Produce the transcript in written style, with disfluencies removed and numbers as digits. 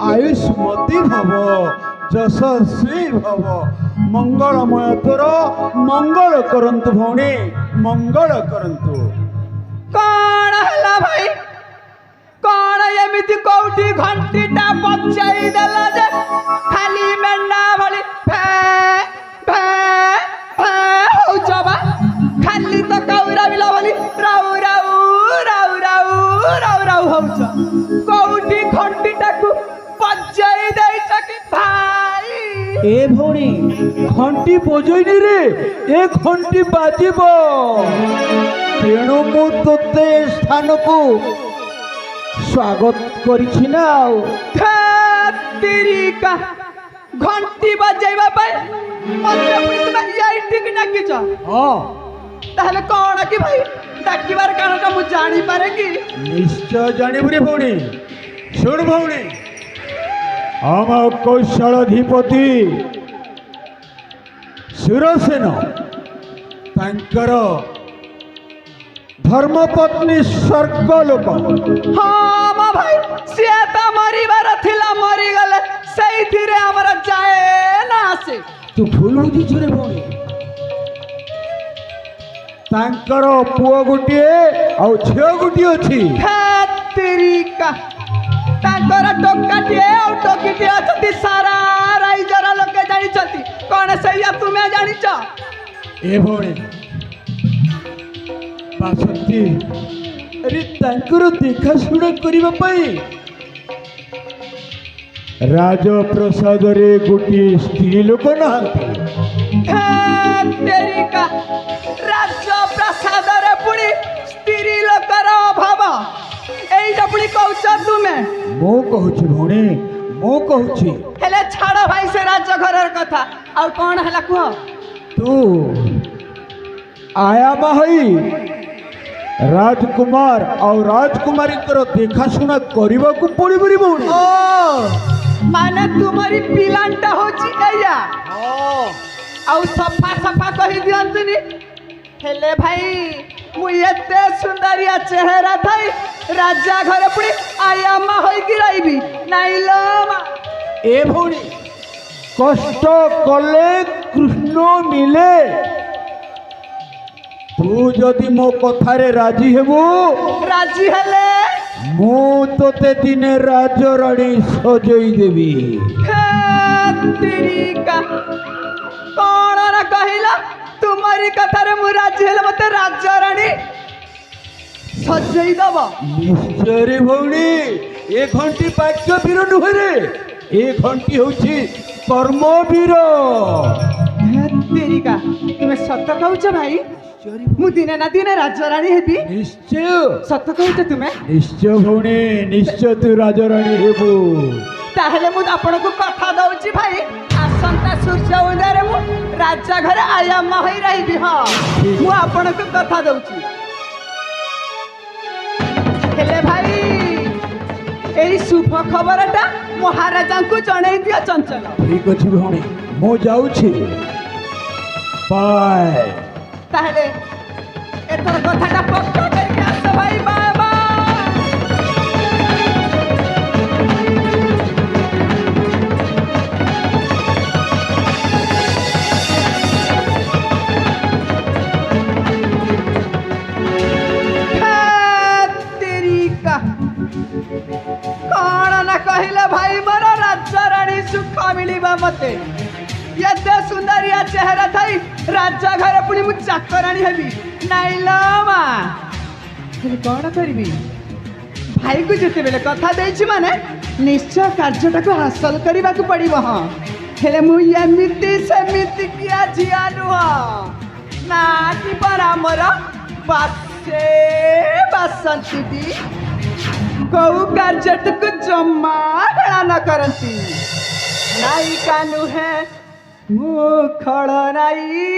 आयुष्मती भव यशस्वी भव मंगलमय तोर मंगल करंतु भौणी मंगल करंतु। कौन हला भाई कौन एमिति कोठी घंटीटा बजाई देला जे खाली मेंढा भली फे फे फे हो जबा खाली तो कौरा बिला भली राउ राउ राउ राउ राउ राउ होउछ कोठी घंटीटा को बजाई देई चकी भाई। ए भौणी घंटी बजैनी रे ए घंटी बाजिब तेणु मु तोते स्थान को स्वागत करिछि ना। तेरिका घंटी बजाइबा पाई मते पुनी तुम याई ठीक डाकिछ। हां ताहले कोन कि भाई डाकिबार कारणटा मु जानि पारे कि? निश्चय जानिबु रे भौणी। सुन भौणी आम कौशलाधिपति सुरसेन तांकर धर्मपत्नी स्वर्गलोक। हाँ मा भाई से तो मरिबार थिला मरि गले सेइथिरे हमर जाए ना आसे। तू भूल बुझिछु रे भौणी तांकर पुओ गुटिए आ झियो गुटिए अछि। तेरिका तांकर टोकाटिए और टोकीटिए अछती सारा राइजरा लोके जानि छथि कोन सैया तुमे जानि छ? ए भौणी बासंती अरे तांकर देखा शुणा करिबा पई राजप्रसाद रे गोटी स्त्री लोक नाहंती। तेरिका राजप्रसाद रे पुणी स्त्री लोकर अभाव एइटा पुणी कहउछ तुमे? मो कहूची भौणी मो कहूची। हेले छाड़ भाई से राज घरर कथा और कौन हला कह? तू आया माहई राजकुमार और राजकुमारी कर देखा शुणा करबा को पड़िबो रे भौणी। ओ माने तुम्हारी पिलांटा होची एया और सफा सफा कहि दियंतनी। हेले भाई मु एते सुंदरिया चेहरा थाई राजा घर पुणी आया मा होई कि रहिबी नाइलो मा। ए भौणी कष्ट कले कृष्ण मिले तू जदि मो कथारे राजी हेबू राजी हेले मु तोते दिने राजराणी सजई देवी। तेरिका कौन ना कहिला तुम्हारी कथारे मु राजी हेले मते राजराणी सजई दब। निश्चय रे भौणी ए घंटी पाक्य वीर नुहे रे ए घंटी होची कर्मवीर। तेरिका तुमे सत कहउछ भाई मु दिने ना दिने राजराणी हेबी? निश्चय सत कहउछ तुमे? निश्चय भौणी निश्चय तू राजराणी हेबू। ताहले मु आपण को कथा दउची भाई आसंता सूर्य उदय रे मु राजा घर आयाम होई रहिबी। हां मु आपण को कथा दउची। हेले भाई ମୋ ଖବରଟା ମହାରାଜାଙ୍କୁ ଜଣେଇ ଦିଅ ଚଞ୍ଚଳ। ଠିକ ଅଛି ଭଉଣୀ, ମୁଁ ଯାଉଛି। ବାଏ। ତାହେଲେ ଏଥର କଥାଟା ପକ୍କା କରିକି ଆସ ଭାଇ। ବାବା कौन ना कहले भाई मोर राजा रानी सुख मिलवा मते एते सुंदरिया चेहरा थाई राजा घर पुणी मु चाकराणी हेबी नाई लो मा कौन करबी भाई को जिते बेले कथा देछि माने निश्चय कार्यटा को हासिल करबा को पड़िबो। हां हेले मु एमिति सेमिति किया जिया नुह ना कि परा मोर बासे बासंती दी कौ कार्यटक जमा हेला न करती नाई कानु है मुखड़ नाई।